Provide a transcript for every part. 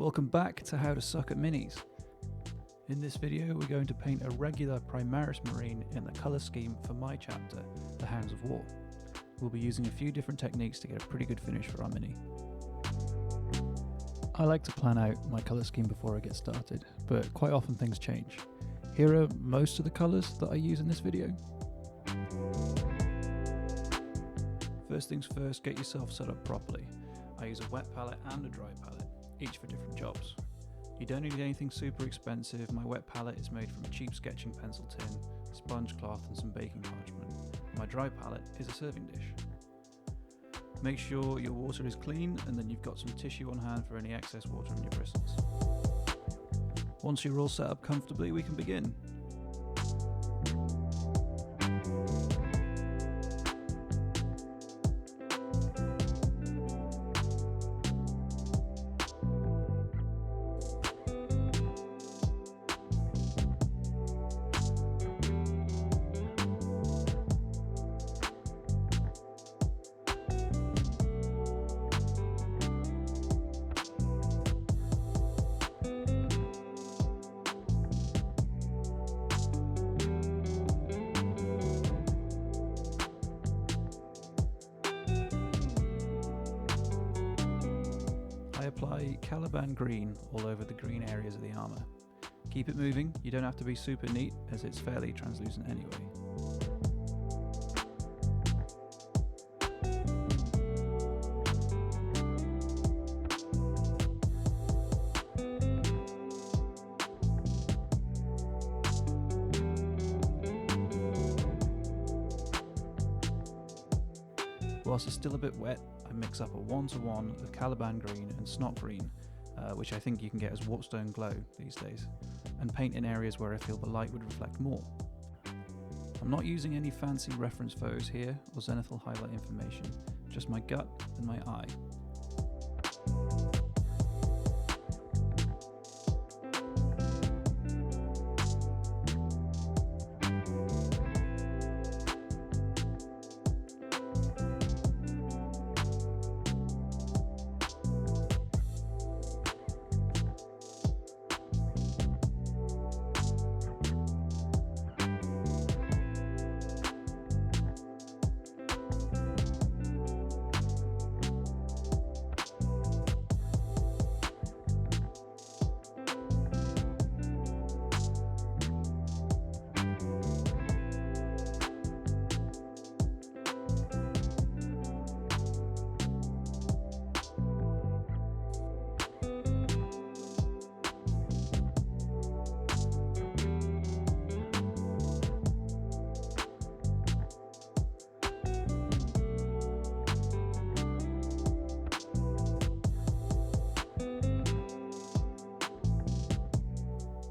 Welcome back to How to Suck at Minis. In this video we're going to paint a regular Primaris Marine in the colour scheme for my chapter, The Hounds of War. We'll be using a few different techniques to get a pretty good finish for our mini. I like to plan out my colour scheme before I get started, but quite often things change. Here are most of the colours that I use in this video. First things first, get yourself set up properly. I use a wet palette and a dry palette, each for different jobs. You don't need anything super expensive. My wet palette is made from a cheap sketching pencil tin, sponge cloth and some baking parchment. My dry palette is a serving dish. Make sure your water is clean and then you've got some tissue on hand for any excess water on your bristles. Once you're all set up comfortably, we can begin. I apply Caliban green all over the green areas of the armour. Keep it moving, you don't have to be super neat as it's fairly translucent anyway. Whilst it's still a bit wet, I mix up a 1-to-1 of Caliban green and snot green, which I think you can get as Warpstone Glow these days, and paint in areas where I feel the light would reflect more. I'm not using any fancy reference photos here or zenithal highlight information, just my gut and my eye.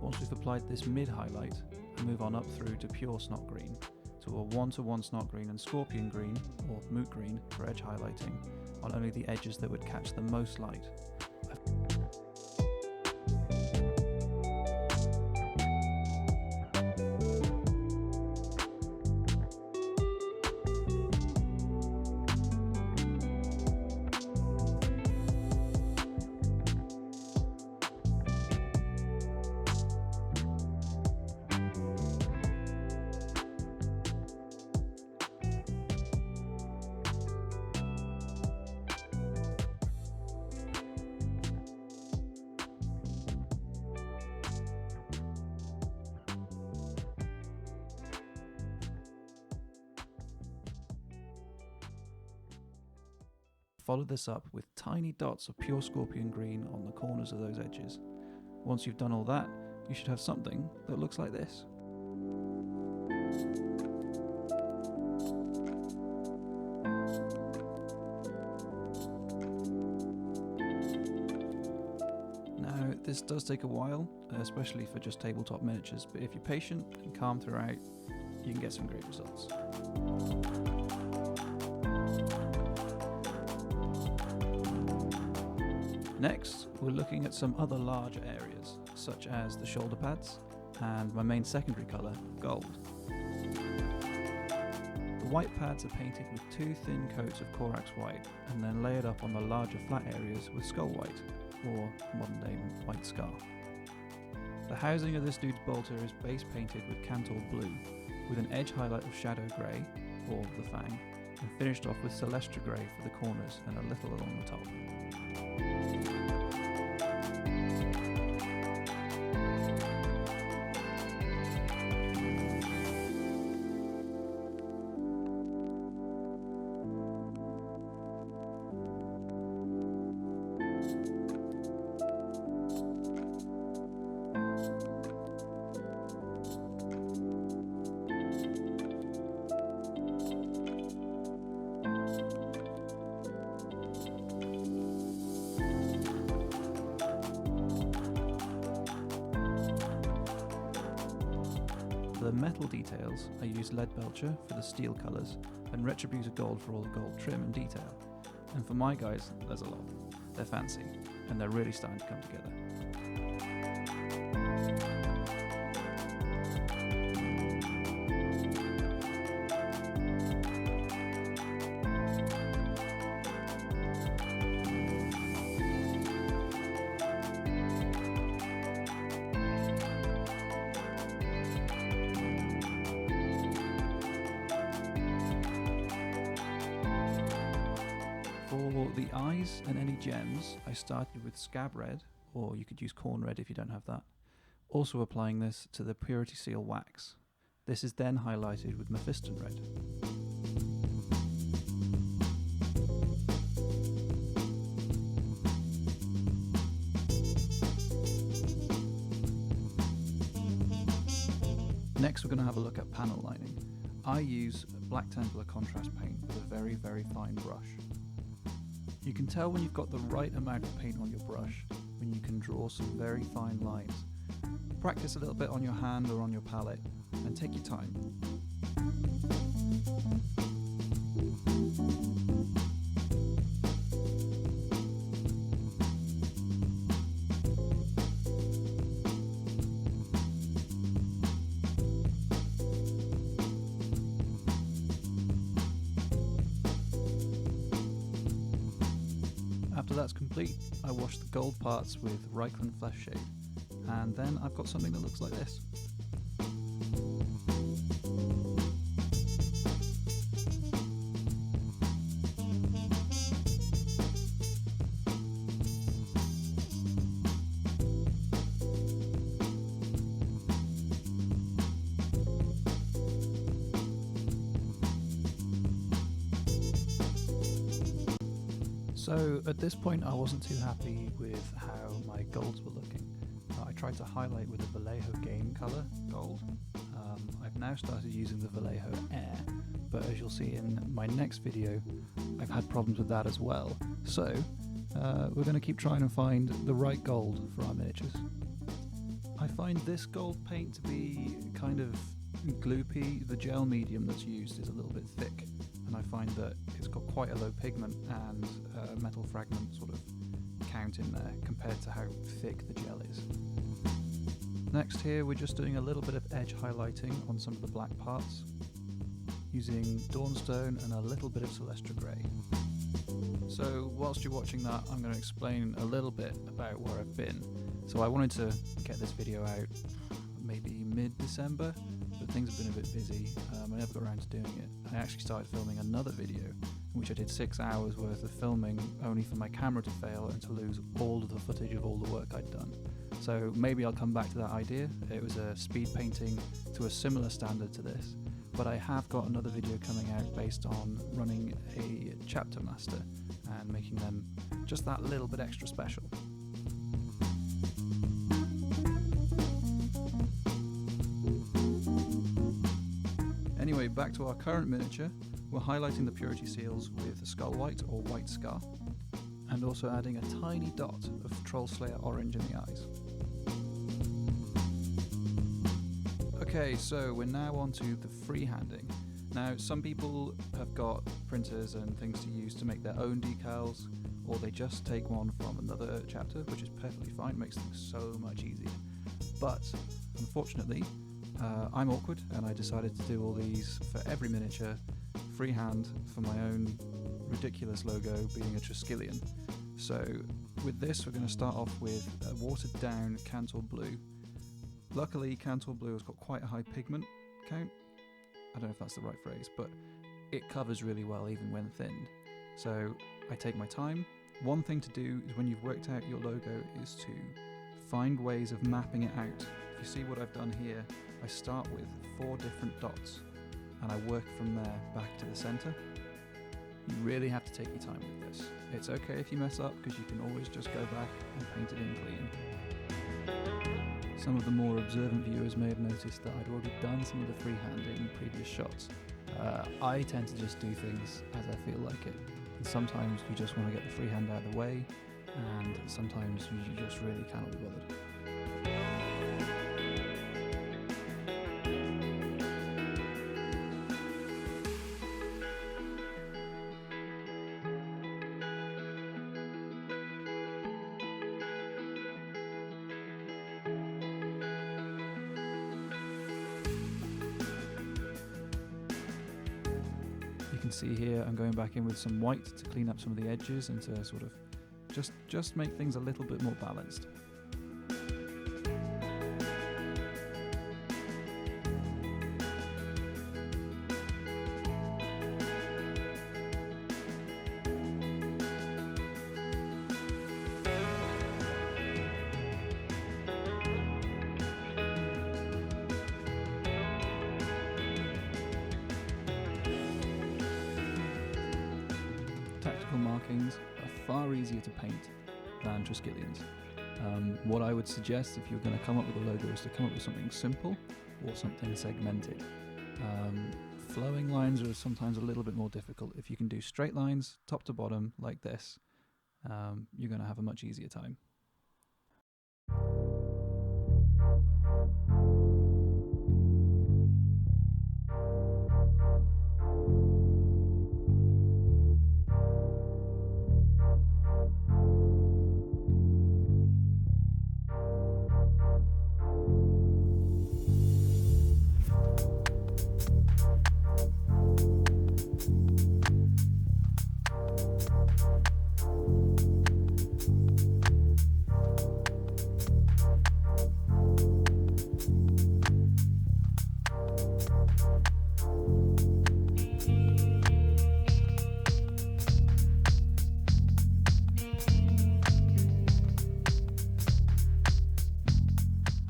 Once we've applied this mid-highlight, I move on up through to pure snot green, to a 1-to-1 snot green and scorpion green, or moot green for edge highlighting, on only the edges that would catch the most light. Follow this up with tiny dots of pure scorpion green on the corners of those edges. Once you've done all that, you should have something that looks like this. Now, this does take a while, especially for just tabletop miniatures, but if you're patient and calm throughout, you can get some great results. Next, we're looking at some other larger areas, such as the shoulder pads and my main secondary colour, gold. The white pads are painted with 2 thin coats of Corax white and then layered up on the larger flat areas with skull white, or modern day white scar. The housing of this dude's bolter is base painted with Cantor blue, with an edge highlight of shadow grey, or the fang, and finished off with Celestra grey for the corners and a little along the top. For the metal details, I used lead belcher for the steel colours and retributor gold for all the gold trim and detail. And for my guys, there's a lot. They're fancy, and they're really starting to come together. For the eyes and any gems, I started with Scab Red, or you could use Corn Red if you don't have that. Also applying this to the Purity Seal wax. This is then highlighted with Mephiston Red. Next we're going to have a look at panel lining. I use Black Templar contrast paint with a very, very fine brush. You can tell when you've got the right amount of paint on your brush when you can draw some very fine lines. Practice a little bit on your hand or on your palette and take your time. After that's complete, I wash the gold parts with Reichland Flesh Shade, and then I've got something that looks like this. So at this point I wasn't too happy with how my golds were looking. I tried to highlight with the Vallejo Game Colour gold. I've now started using the Vallejo Air, but as you'll see in my next video, I've had problems with that as well. So we're going to keep trying to find the right gold for our miniatures. I find this gold paint to be kind of gloopy. The gel medium that's used is a little bit thick, and I find that it's got quite a low pigment and metal fragment sort of count in there compared to how thick the gel is. Next here we're just doing a little bit of edge highlighting on some of the black parts using Dawnstone and a little bit of Celestra Grey. So whilst you're watching that, I'm going to explain a little bit about where I've been. So I wanted to get this video out maybe mid-December, but things have been a bit busy. I never got around to doing it. I actually started filming another video in which I did 6 hours worth of filming only for my camera to fail and to lose all of the footage of all the work I'd done. So maybe I'll come back to that idea. It was a speed painting to a similar standard to this, but I have got another video coming out based on running a chapter master and making them just that little bit extra special. Anyway, back to our current miniature. We're highlighting the Purity Seals with Skull White or White Scar, and also adding a tiny dot of Troll Slayer Orange in the eyes. Okay, so we're now on to the freehanding. Now, some people have got printers and things to use to make their own decals, or they just take one from another chapter, which is perfectly fine, makes things so much easier. But, unfortunately, I'm awkward, and I decided to do all these for every miniature freehand for my own ridiculous logo being a Triskelion. So with this, we're going to start off with a watered down Cantor Blue. Luckily, Cantor Blue has got quite a high pigment count. I don't know if that's the right phrase, but it covers really well even when thinned. So I take my time. One thing to do is when you've worked out your logo is to find ways of mapping it out. If you see what I've done here, I start with 4 different dots and I work from there back to the center. You really have to take your time with this. It's okay if you mess up because you can always just go back and paint it in clean. Some of the more observant viewers may have noticed that I'd already done some of the freehand in previous shots. I tend to just do things as I feel like it. And sometimes you just want to get the freehand out of the way, and sometimes you just really cannot be bothered. You can see here I'm going back in with some white to clean up some of the edges and to sort of just make things a little bit more balanced. Tactical markings are far easier to paint than Triskelions. What I would suggest if you're going to come up with a logo is to come up with something simple or something segmented. Flowing lines are sometimes a little bit more difficult. If you can do straight lines, top to bottom, like this, you're going to have a much easier time.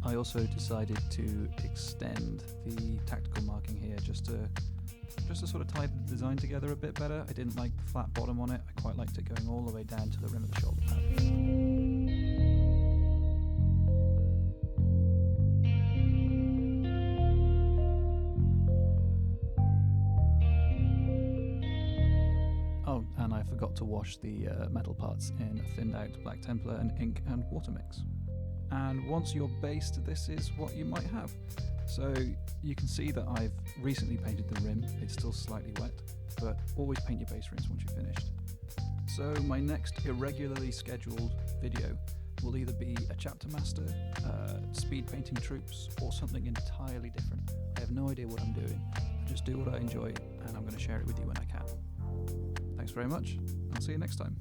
I also decided to extend the tactical marking here just to sort of tie the design together a bit better. I didn't like the flat bottom on it. I quite liked it going all the way down to the rim of the shoulder pad. Oh, and I forgot to wash the metal parts in a thinned out black Templar and ink and water mix. And once you're based, this is what you might have. So you can see that I've recently painted the rim. It's still slightly wet, but always paint your base rinse once you're finished. So my next irregularly scheduled video will either be a chapter master, speed painting troops, or something entirely different. I have no idea what I'm doing. I just do what I enjoy, and I'm going to share it with you when I can. Thanks very much. I'll see you next time.